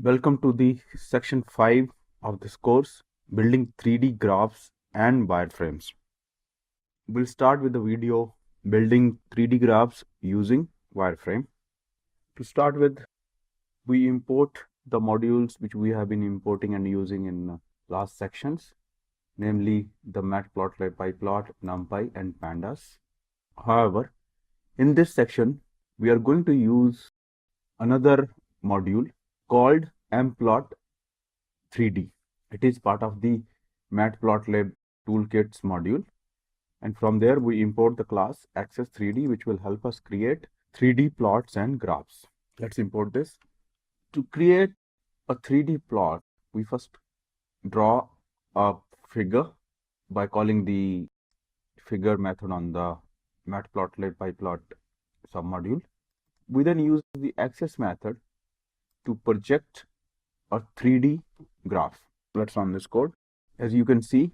Welcome to the section 5 of this course, building 3D graphs and wireframes. We'll start with the video building 3D graphs using wireframe. To start with, we import the modules which we have been importing and using in last sections, namely the Matplotlib3, NumPy and pandas. However, in this section, we are going to use another module called Matplot3. It is part of the Matplotlib toolkits module, and from there we import the class Access3D, which will help us create 3D plots and graphs. Let's import this. To create a 3D plot, we first draw a figure by calling the figure method on the Matplotlib3 submodule. We then use the access method to project a 3D graph. Let's run this code. As you can see,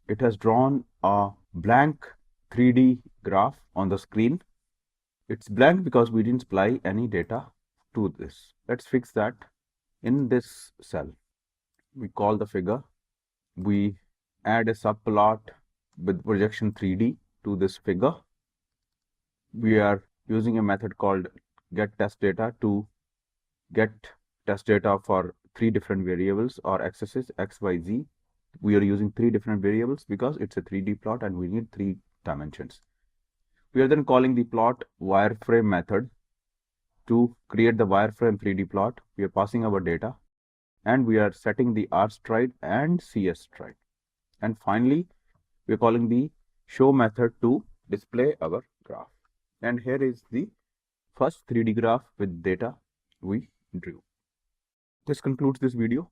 it has drawn a blank 3D graph on the screen. It's blank because we didn't supply any data to this. Let's fix that. In this cell, we call the figure. We add a subplot with projection 3D to this figure. We are using a method called getTestData to get test data for 3 different variables or axes x, y, z. We are using 3 different variables because it's a 3D plot and we need 3 dimensions. We are then calling the plot wireframe method to create the wireframe 3D plot. We are passing our data and we are setting the R stride and CS stride. And finally, we are calling the show method to display our graph. And here is the first 3D graph with data we drew. This concludes this video.